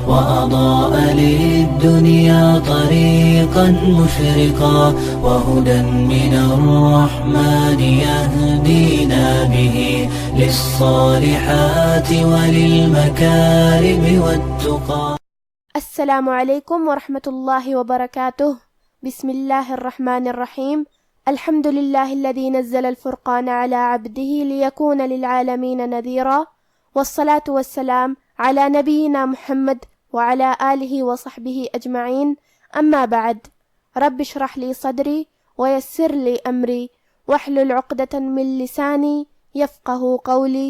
وأضاء للدنيا طريقا مشرقا وهدى من الرحمن يهدينا به للصالحات وللمكارم والتقى. السلام علیکم ورحمۃ اللہ وبرکاتہ. بسم اللہ الرحمن الرحیم. الحمد للہ الذی نزل الفرقان على عبده ليكون للعالمین نذیرا والصلاة والسلام على نبینا محمد وعلى آلہ وصحبہ اجمعین. اما بعد، رب اشرح لی صدری ویسر لی امری واحلل عقدۃ من لسانی یفقہ قولی.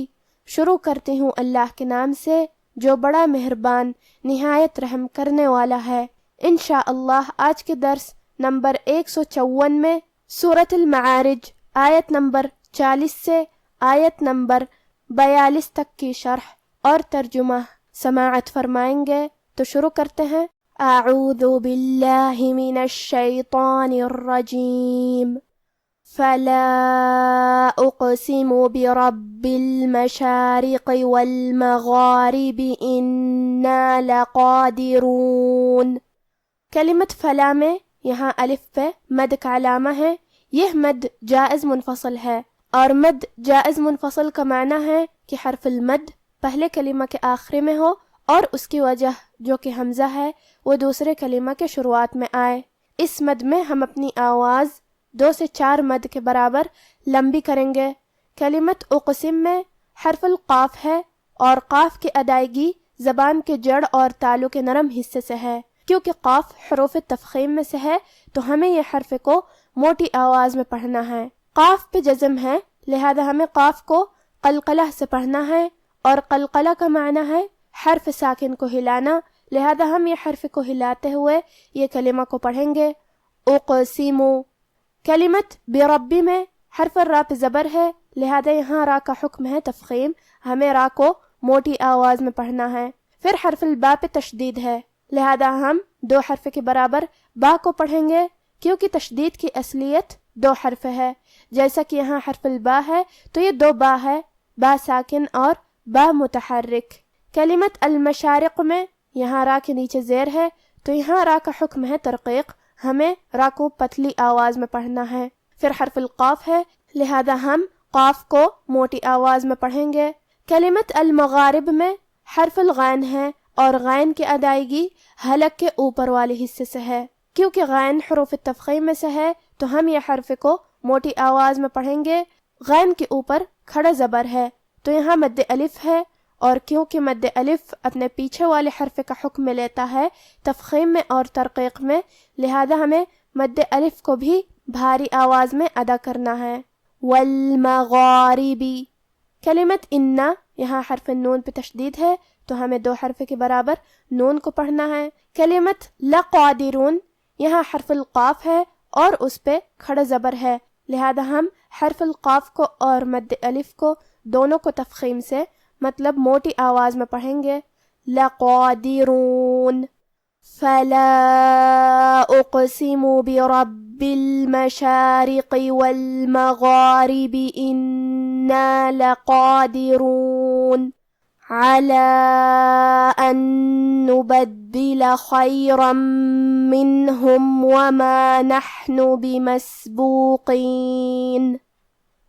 شروع کرتی ہوں اللہ کے نام سے جو بڑا مہربان نہایت رحم کرنے والا ہے. انشاءاللہ آج کے درس نمبر 154 میں سورۃ المعارج آیت نمبر 40 سے آیت نمبر 42 تک کی شرح اور ترجمہ سماعت فرمائیں گے. تو شروع کرتے ہیں. اعوذ باللہ من الشیطان الرجیم. فلا اقسم برب المشارق والمغارب انا لقادرون. کلمت فلا میں یہاں الف پہ مد کا علامہ ہے. یہ مد جائز منفصل ہے، اور مد جائز منفصل کا معنی ہے کہ حرف المد پہلے کلمہ کے آخری میں ہو اور اس کی وجہ جو کہ حمزہ ہے وہ دوسرے کلمہ کے شروعات میں آئے. اس مد میں ہم اپنی آواز 2 سے 4 مد کے برابر لمبی کریں گے. کلمت اقسم میں حرف القاف ہے اور قاف کی ادائیگی زبان کے جڑ اور تالو کے نرم حصے سے ہے. کیونکہ قاف حروف تفخیم میں سے ہے تو ہمیں یہ حرف کو موٹی آواز میں پڑھنا ہے. قاف پہ جزم ہے، لہذا ہمیں قاف کو قلقلہ سے پڑھنا ہے، اور قلقلہ کا معنی ہے حرف ساکن کو ہلانا. لہذا ہم یہ حرف کو ہلاتے ہوئے یہ کلمہ کو پڑھیں گے. اقسمو. کلمت بربی میں حرف الراء پہ زبر ہے، لہذا یہاں را کا حکم ہے تفخیم. ہمیں را کو موٹی آواز میں پڑھنا ہے. پھر حرف البا پہ تشدید ہے، لہذا ہم 2 حرف کے برابر با کو پڑھیں گے، کیونکہ تشدید کی اصلیت 2 حرف ہے. جیسا کہ یہاں حرف البا ہے تو یہ 2 با ہے، با ساکن اور با متحرک. کلمت المشارق میں یہاں را کے نیچے زیر ہے تو یہاں را کا حکم ہے ترقیق. ہمیں را کو پتلی آواز میں پڑھنا ہے. پھر حرف القاف ہے، لہذا ہم قاف کو موٹی آواز میں پڑھیں گے. کلمت المغارب میں حرف الغین ہے اور غین کی ادائیگی حلق کے اوپر والے حصے سے ہے. کیونکہ غین حروف تفخیم میں سے ہے تو ہم یہ حرف کو موٹی آواز میں پڑھیں گے. غین کے اوپر کھڑا زبر ہے تو یہاں مد الف ہے، اور کیونکہ مد الف اپنے پیچھے والے حرف کا حکم میں لیتا ہے تفخیم میں اور ترقیق میں، لہذا ہمیں مد الف کو بھی بھاری آواز میں ادا کرنا ہے. والمغاربی. کلمت انا یہاں حرف نون پہ تشدید ہے تو ہمیں 2 حرف کے برابر نون کو پڑھنا ہے. کلمت لقادرون یہاں حرف القاف ہے اور اس پہ کھڑا زبر ہے، لہذا ہم حرف القاف کو اور مد الف کو دونوں کو تفخیم سے مطلب موٹی آواز میں پڑھیں گے. لقادرون. فلا اقسم برب المشارق والمغارب انا لقادرون على أن نبدل خيرا منهم وما نحن بمسبوقين.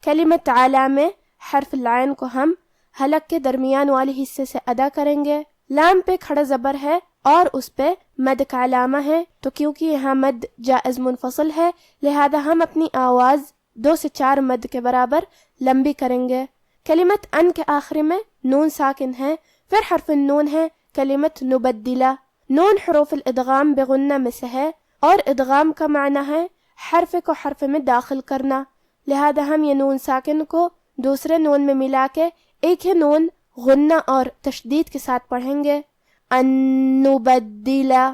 کلمت علی میں حرف العین کو ہم حلق کے درمیان والے حصے سے ادا کریں گے. لام پہ کھڑا زبر ہے اور اس پہ مد کا علامہ ہے، تو کیونکہ یہاں مد جائز منفصل ہے لہذا ہم اپنی آواز 2 سے 4 مد کے برابر لمبی کریں گے. کلمت ان کے آخری میں نون ساکن ہے. پھر حرف النون ہے کلمت نبدلہ. نون حروف الادغام بغنہ میں سے ہے اور ادغام کا معنی ہے حرف کو حرف میں داخل کرنا، لہذا ہم یہ نون ساکن کو دوسرے نون میں ملا کے ایک ہی نون غنہ اور تشدید کے ساتھ پڑھیں گے. ان نبدلہ.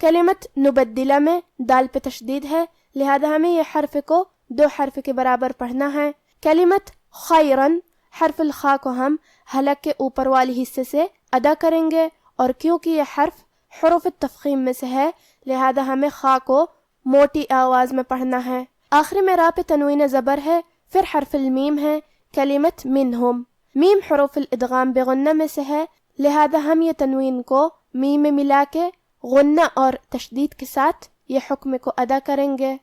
کلمت نبدلہ میں دال پہ تشدید ہے، لہذا ہمیں یہ حرف کو 2 حرف کے برابر پڑھنا ہے. کلمت خیرن حرف الخا کو ہم حلق کے اوپر والی حصے سے ادا کریں گے، اور کیونکہ یہ حرف حروف التفخیم میں سے ہے لہذا ہمیں خا کو موٹی آواز میں پڑھنا ہے. آخری میں را پہ تنوین زبر ہے. پھر حرف المیم ہے کلمت منہم. میم حروف الادغام بغنہ میں سے ہے، لہذا ہم یہ تنوین کو میم میں ملا کے غنہ اور تشدید کے ساتھ یہ حکم کو ادا کریں گے.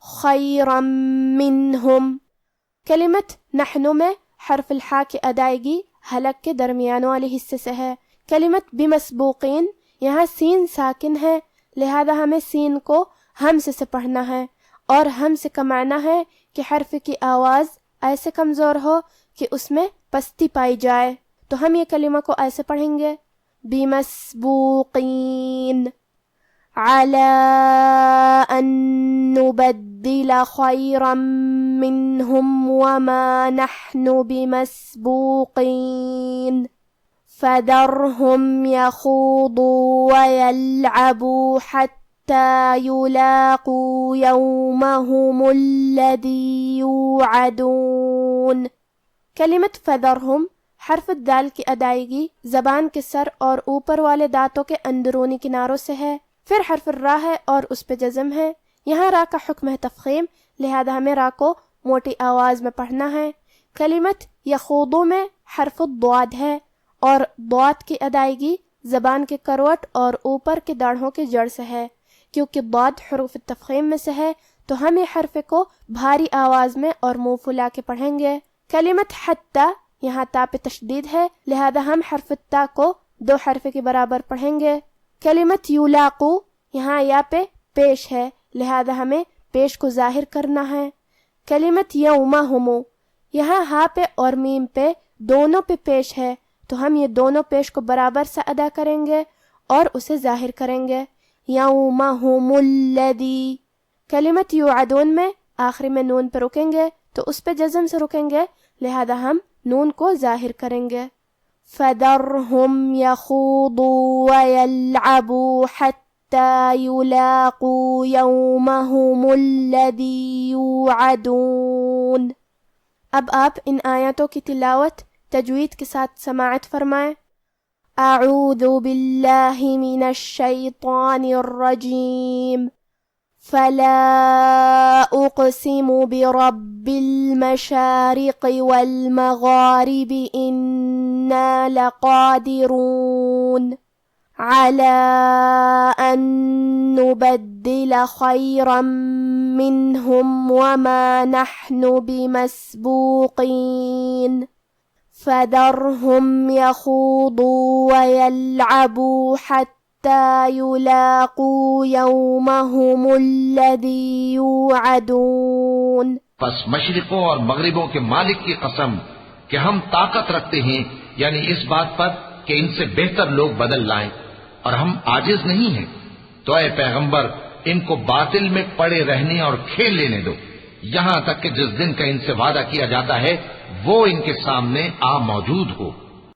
خیرا منہم. کلمت نحن میں حرف الحا کی ادائیگی حلق کے درمیان والے حصے سے ہے. کلمت بمسبوقین یہاں سین ساکن ہے، لہذا ہمیں سین کو ہمزے سے پڑھنا ہے، اور ہمزے کا معنی ہے کہ حرف کی آواز ایسے کمزور ہو کہ اس میں پستی پائی جائے. تو ہم یہ کلمہ کو ایسے پڑھیں گے بمسبوقین علی ان نبدل خیرا منہم وما نحن بمسبوقین فذرهم يخوضوا ويلعبوا حتى يلاقوا يومهم الذي يوعدون. کلمت فذرهم حرف الدال کی ادائیگی زبان کے سر اور اوپر والے دانتوں کے اندرونی کناروں سے ہے. پھر حرف الراء ہے اور اس پہ جزم ہے. یہاں را کا حکم ہے تفخیم، لہذا ہمیں را کو موٹی آواز میں پڑھنا ہے. کلمت یخوضو میں حرف الضاد ہے اور ضاد کی ادائیگی زبان کے کروٹ اور اوپر کے داڑھوں کے جڑ سے ہے. کیونکہ ضاد حروف التفخیم میں سے ہے تو ہم یہ حرف کو بھاری آواز میں اور منہ پھلا کے پڑھیں گے. کلمت حتی یہاں تا پہ تشدید ہے، لہذا ہم حرف تا کو 2 حرف کے برابر پڑھیں گے. کلمت یولاقو یہاں یا پہ پیش ہے، لہذا ہمیں پیش کو ظاہر کرنا ہے. کلمت یومہم یہاں ہا پہ اور میم پہ دونوں پہ پیش ہے، تو ہم یہ دونوں پیش کو برابر سے ادا کریں گے اور اسے ظاہر کریں گے. یومہم الذی. کلمت یوعدون میں آخری میں نون پہ رکیں گے تو اس پہ جزم سے رکیں گے، لہذا ہم نون کو ظاہر کریں گے. فذرهم يخوضوا ويلعبوا حتى يلاقوا يومهم الذي يوعدون. اب آپ ان آیاتوں کی تلاوت تجوید کے ساتھ سماعت فرمائیں. اعوذ باللہ من الشیطان الرجیم. فلا اقسم برب المشارق والمغارب انا لقادرون على ان نبدل خيرا منهم وما نحن بمسبوقين فذرهم يخوضوا ويلعبوا حتى يلاقوا يومهم الذي يوعدون. پس مشرقوں اور مغربوں کے مالک کی قسم کہ ہم طاقت رکھتے ہیں یعنی اس بات پر کہ ان سے بہتر لوگ بدل لائیں، اور ہم عاجز نہیں ہیں. تو اے پیغمبر ان کو باطل میں پڑے رہنے اور کھیل لینے دو یہاں تک کہ جس دن کا ان سے وعدہ کیا جاتا ہے وہ ان کے سامنے آ موجود ہو.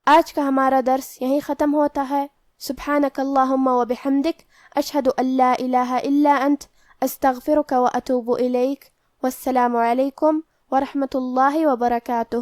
آج کا ہمارا درس یہیں ختم ہوتا ہے. سبحانک اللہم و بحمدک اشہد ان لا الہ الا انت استغفرک و اتوب الیک. والسلام علیکم ورحمۃ اللہ وبرکاتہ.